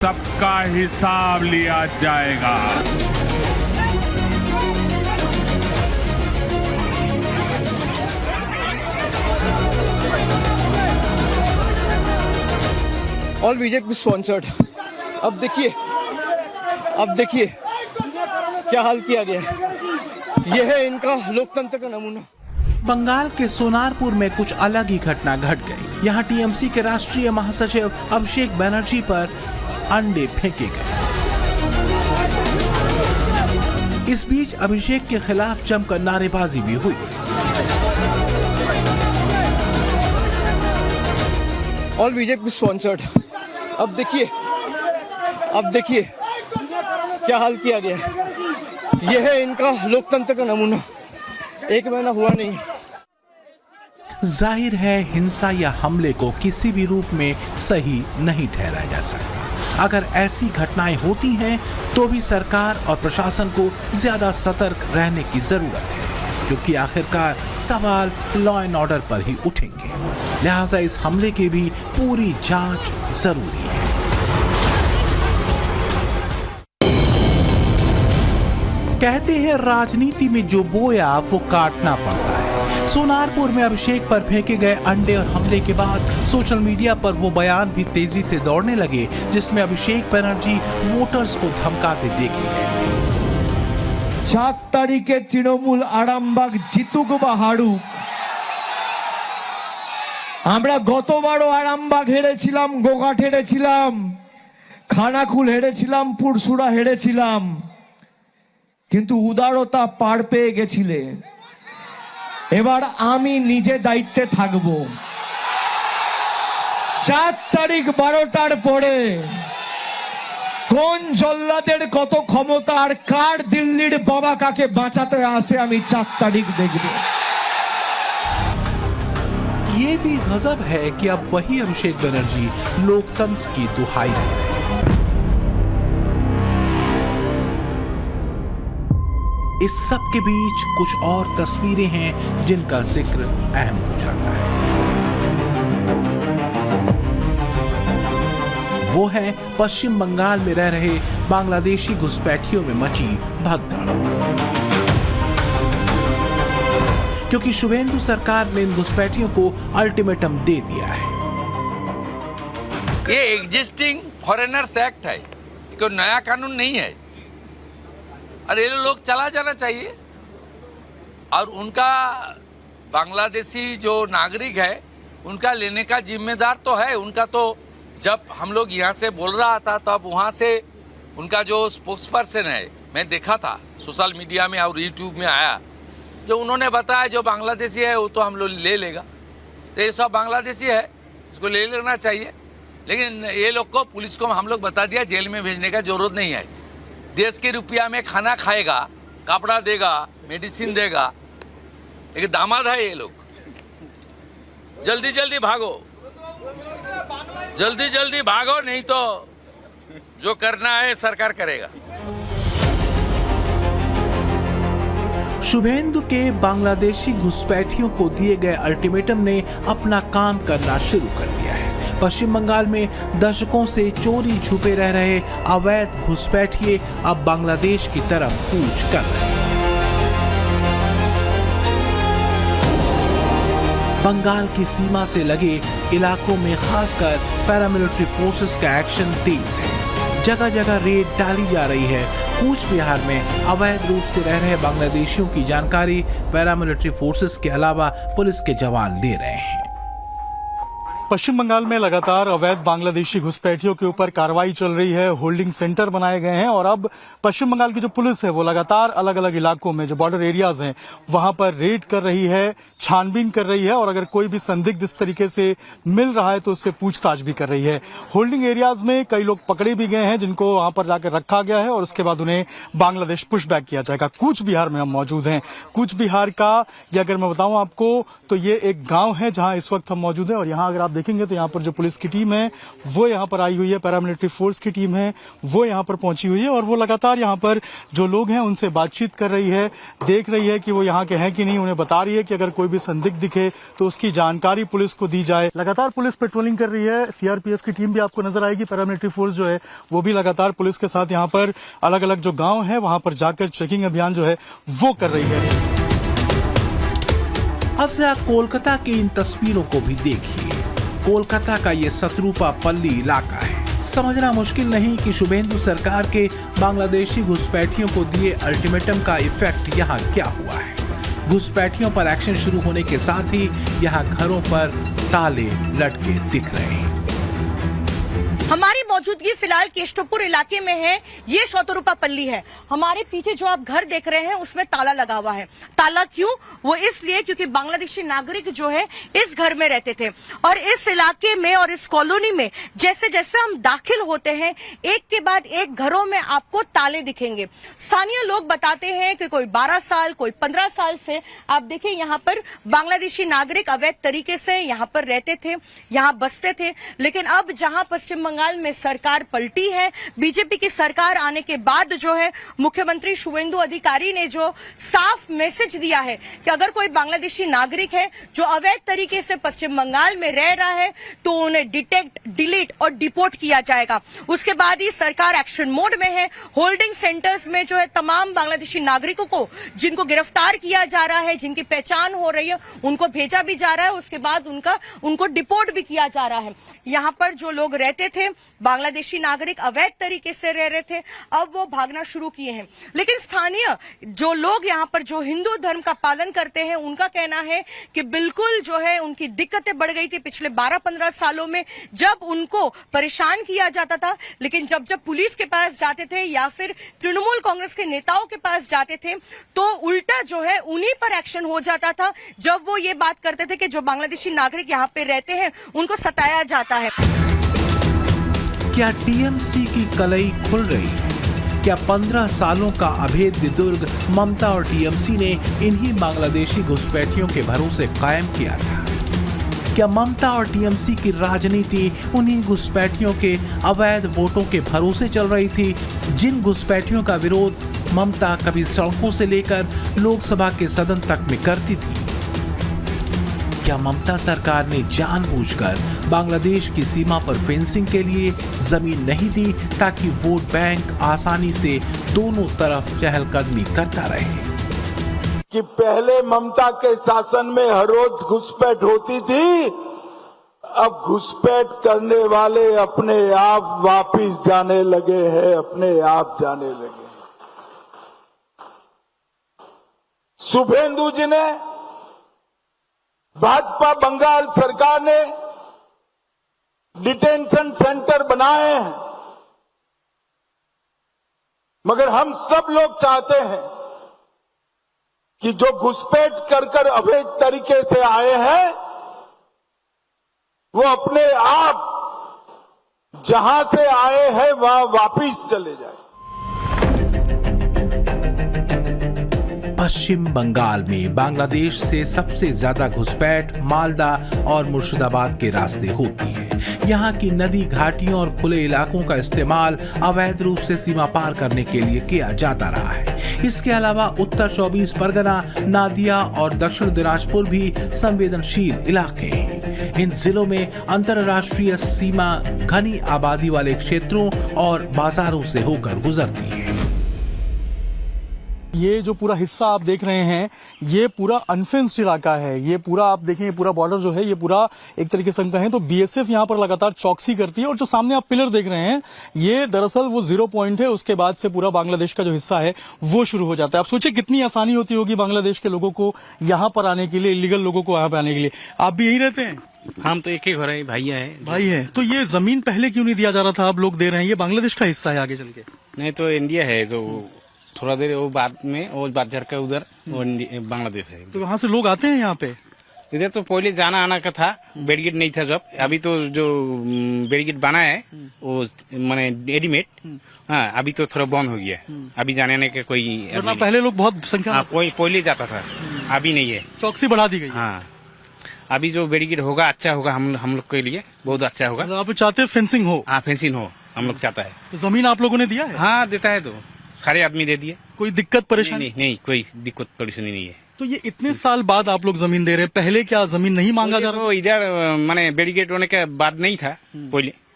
सबका हिसाब लिया जाएगा। All BJP sponsored. अब देखिए क्या हाल किया गया है। यह है इनका लोकतंत्र का नमूना। बंगाल के सोनारपुर में कुछ अलग ही घटना घट गई। यहाँ टीएमसी के राष्ट्रीय महासचिव अभिषेक बनर्जी पर अंडे फेंके गए। इस बीच अभिषेक के खिलाफ जमकर नारेबाजी भी हुई। All BJP sponsored. अब देखिए क्या हाल किया गया है। यह है इनका लोकतंत्र का नमूना। 1 महीना हुआ नहीं। जाहिर है हिंसा या हमले को किसी भी रूप में सही नहीं ठहराया जा सकता। अगर ऐसी घटनाएं होती हैं तो भी सरकार और प्रशासन को ज्यादा सतर्क रहने की जरूरत है, क्योंकि आखिरकार सवाल लॉ एंड ऑर्डर पर ही उठेंगे। लिहाजा इस हमले की भी पूरी जांच जरूरी है। कहते हैं राजनीति में जो बोया वो काटना पड़ता है। सोनारपुर में अभिषेक पर फेंके गए अंडे और हमले के बाद सोशल मीडिया पर वो बयान भी तेजी से दौड़ने लगे जिसमें अभिषेक बनर्जी वोटर्स को धमकाते देखे गए। 7 तारीखे तृणमूल आरामबाग जितुक बा हारुक, আমরা গতবারও আরামবাগ হেরেছিলাম, গোঘাট হেরেছিলাম, খানাকুল হেরেছিলাম, পুরসুরা হেরেছিলাম, কিন্তু উদারতা পার পেয়ে গেছিলে। এবার আমি নিজে দায়িত্বে থাকব। 4 তারিখ 12টার পরে কোন জল্লাদের কত ক্ষমতা আর কার দিল্লির বাবা কাকে বাঁচাতে আসে আমি 4 তারিখ দেখব। ये भी गजब है कि अब वही अभिषेक बनर्जी लोकतंत्र की दुहाई दे रहे हैं। इस सब के बीच कुछ और तस्वीरें हैं जिनका जिक्र अहम हो जाता है। वो है पश्चिम बंगाल में रह रहे बांग्लादेशी घुसपैठियों में मची भगदड़, क्योंकि शुभेंदु सरकार ने इन घुसपैठियों को अल्टीमेटम दे दिया है। ये एग्जिस्टिंग फॉरेनर्स एक्ट है, कोई नया कानून नहीं है, और ये लोग चला जाना चाहिए। और उनका बांग्लादेशी जो नागरिक है उनका लेने का जिम्मेदार तो है उनका। तो जब हम लोग यहाँ से बोल रहा था तब वहाँ से उनका जो स्पोक्स पर्सन है मैं देखा था सोशल मीडिया में और यूट्यूब में आया, जो उन्होंने बताया जो बांग्लादेशी है वो तो हम लोग ले लेगा। तो ये सब बांग्लादेशी है, इसको ले लेना चाहिए। लेकिन ये लोग को पुलिस को हम लोग बता दिया जेल में भेजने का जरूरत नहीं है। देश के रुपया में खाना खाएगा, कपड़ा देगा, मेडिसिन देगा। एक दामाद है ये लोग। जल्दी जल्दी भागो, जल्दी जल्दी भागो, नहीं तो जो करना है सरकार करेगा। शुभेंदु के बांग्लादेशी घुसपैठियों को दिए गए अल्टीमेटम ने अपना काम करना शुरू कर दिया है। पश्चिम बंगाल में दशकों से चोरी छुपे रह रहे अवैध घुसपैठिए अब बांग्लादेश की तरफ कूच कर रहे हैं। बंगाल की सीमा से लगे इलाकों में खासकर पैरामिलिट्री फोर्सेस का एक्शन तेज है। जगह जगह रेड डाली जा रही है। कूच बिहार में अवैध रूप से रह रहे बांग्लादेशियों की जानकारी पैरामिलिट्री फोर्सेस के अलावा पुलिस के जवान ले रहे हैं। पश्चिम बंगाल में लगातार अवैध बांग्लादेशी घुसपैठियों के ऊपर कार्रवाई चल रही है। होल्डिंग सेंटर बनाए गए हैं और अब पश्चिम बंगाल की जो पुलिस है वो लगातार अलग अलग इलाकों में जो बॉर्डर एरियाज हैं वहां पर रेड कर रही है, छानबीन कर रही है और अगर कोई भी संदिग्ध इस तरीके से मिल रहा है तो उससे पूछताछ भी कर रही है। होल्डिंग एरियाज में कई लोग पकड़े भी गए हैं जिनको वहां पर जाकर रखा गया है और उसके बाद उन्हें बांग्लादेश पुशबैक किया जाएगा। कूच बिहार में हम मौजूद हैं। कूच बिहार का ये अगर मैं बताऊं आपको तो ये एक गाँव है जहाँ इस वक्त हम मौजूद हैं और यहाँ अगर आप देखेंगे तो यहाँ पर जो पुलिस की टीम है वो यहाँ पर आई हुई है, पैरामिलिट्री फोर्स की टीम है वो यहाँ पर पहुंची हुई है और वो लगातार यहाँ पर जो लोग हैं उनसे बातचीत कर रही है, देख रही है कि वो यहाँ के हैं कि नहीं, उन्हें बता रही है कि अगर कोई भी संदिग्ध दिखे तो उसकी जानकारी पुलिस को दी जाए। लगातार पुलिस पेट्रोलिंग कर रही है, सीआरपीएफ की टीम भी आपको नजर आएगी, पैरामिलिट्री फोर्स जो है वो भी लगातार पुलिस के साथ यहाँ पर अलग अलग जो गाँव है वहां पर जाकर चेकिंग अभियान जो है वो कर रही है। अब जरा कोलकाता की इन तस्वीरों को भी देखिए। कोलकाता का ये सतरूपा पल्ली इलाका है। समझना मुश्किल नहीं कि शुभेंदु सरकार के बांग्लादेशी घुसपैठियों को दिए अल्टीमेटम का इफेक्ट यहाँ क्या हुआ है। घुसपैठियों पर एक्शन शुरू होने के साथ ही यहाँ घरों पर ताले लटके दिख रहे हैं। हमारी मौजूदगी फिलहाल केशवपुर इलाके में है। ये शतरूपा पल्ली है। हमारे पीछे जो आप घर देख रहे हैं उसमें ताला लगा हुआ है। ताला क्यों? वो इसलिए क्योंकि बांग्लादेशी नागरिक जो है इस घर में रहते थे और इस इलाके में और इस कॉलोनी में जैसे जैसे हम दाखिल होते हैं एक के बाद एक घरों में आपको ताले दिखेंगे। स्थानीय लोग बताते हैं कि कोई 12 साल कोई 15 साल से आप देखें यहाँ पर बांग्लादेशी नागरिक अवैध तरीके से यहाँ पर रहते थे, यहाँ बसते थे। लेकिन अब जहाँ पश्चिम बंगाल में सरकार पलटी है, बीजेपी की सरकार आने के बाद जो है मुख्यमंत्री शुभेंदु अधिकारी ने जो साफ मैसेज दिया है कि अगर कोई बांग्लादेशी नागरिक है जो अवैध तरीके से पश्चिम बंगाल में रह रहा है तो उन्हें डिटेक्ट, डिलीट और डिपोर्ट किया जाएगा। उसके बाद ही सरकार एक्शन मोड में है। होल्डिंग सेंटर्स में जो है तमाम बांग्लादेशी नागरिकों को जिनको गिरफ्तार किया जा रहा है, जिनकी पहचान हो रही है, उनको भेजा भी जा रहा है। उसके बाद उनको डिपोर्ट भी किया जा रहा है। यहाँ पर जो लोग रहते थे बांग्लादेशी नागरिक अवैध तरीके से रह रहे थे, अब वो भागना शुरू किए हैं। लेकिन स्थानीय जो लोग यहाँ पर जो हिंदू धर्म का पालन करते हैं उनका कहना है कि बिल्कुल जो है उनकी दिक्कतें बढ़ गई थी पिछले 12-15 सालों में जब उनको परेशान किया जाता था। लेकिन जब पुलिस के पास जाते थे या फिर तृणमूल कांग्रेस के नेताओं के पास जाते थे तो उल्टा जो है उन्हीं पर एक्शन हो जाता था जब वो ये बात करते थे कि जो बांग्लादेशी नागरिक यहाँ पे रहते हैं उनको सताया जाता है। क्या टीएमसी की कलई खुल रही है? क्या 15 सालों का अभेद्य दुर्ग ममता और टीएमसी ने इन्हीं बांग्लादेशी घुसपैठियों के भरोसे कायम किया था? क्या ममता और टीएमसी की राजनीति उन्हीं घुसपैठियों के अवैध वोटों के भरोसे चल रही थी, जिन घुसपैठियों का विरोध ममता कभी सड़कों से लेकर लोकसभा के सदन तक में करती थी? क्या ममता सरकार ने जानबूझकर बांग्लादेश की सीमा पर फेंसिंग के लिए जमीन नहीं दी ताकि वोट बैंक आसानी से दोनों तरफ चहलकदमी करता रहे? कि पहले ममता के शासन में हर रोज घुसपैठ होती थी, अब घुसपैठ करने वाले अपने आप वापिस जाने लगे हैं, अपने आप जाने लगे। शुभेंदु जी ने, भाजपा बंगाल सरकार ने डिटेंशन सेंटर बनाए हैं, मगर हम सब लोग चाहते हैं कि जो घुसपैठ कर अवैध तरीके से आए हैं वो अपने आप जहां से आए हैं वहां वापिस चले जाए। पश्चिम बंगाल में बांग्लादेश से सबसे ज्यादा घुसपैठ मालदा और मुर्शिदाबाद के रास्ते होती है। यहाँ की नदी घाटियों और खुले इलाकों का इस्तेमाल अवैध रूप से सीमा पार करने के लिए किया जाता रहा है। इसके अलावा उत्तर 24 परगना, नादिया और दक्षिण दिनाजपुर भी संवेदनशील इलाके हैं। इन जिलों में अंतरराष्ट्रीय सीमा घनी आबादी वाले क्षेत्रों और बाजारों से होकर गुजरती है। ये जो पूरा हिस्सा आप देख रहे हैं ये पूरा अनफेंस्ड इलाका है। ये पूरा आप देखें, ये पूरा बॉर्डर जो है ये पूरा एक तरीके से कहें तो बीएसएफ यहाँ पर लगातार चौकसी करती है। और जो सामने आप पिलर देख रहे हैं ये दरअसल वो 0 पॉइंट है, उसके बाद से पूरा बांग्लादेश का जो हिस्सा है वो शुरू हो जाता है। आप सोचिए कितनी आसानी होती होगी बांग्लादेश के लोगों को यहाँ पर आने के लिए, इलीगल लोगों को यहाँ पे आने के लिए। आप भी यही रहते हैं? हम तो एक ही घर है, भैया है। भाई है, तो ये जमीन पहले क्यों नहीं दिया जा रहा था? आप लोग दे रहे हैं, ये बांग्लादेश का हिस्सा है आगे चल के। नहीं तो इंडिया है, जो थोड़ा देर वो बाद में वो बात झड़का उधर वो बांग्लादेश है। तो वहाँ से लोग आते हैं यहाँ पे? इधर तो पहले जाना आना का था, बैरिकेड नहीं था जब। अभी तो जो बैरिकेड बना है वो माने रेडीमेड, हाँ अभी तो थोड़ा बंद हो गया। अभी जाने आने का कोई पहले लोग बहुत संख्या कोई पहले जाता था, अभी नहीं है। चौकसी बढ़ा दी गई। हाँ अभी जो बैरिकेड होगा अच्छा होगा, हम लोग के लिए बहुत अच्छा होगा। मतलब आप चाहते हैं फेंसिंग हो? हाँ, फेंसिंग हो हम लोग चाहता है। तो जमीन आप लोगों ने दिया है? हाँ, देता है तो सारे आदमी दे दिए। कोई दिक्कत परेशानी? नहीं, नहीं, कोई दिक्कत परेशानी नहीं है। तो ये इतने साल बाद आप लोग जमीन दे रहे हैं, पहले क्या जमीन नहीं मांगा जा रहा? वो इधर माने बैरिकेड होने के बाद नहीं था पहले,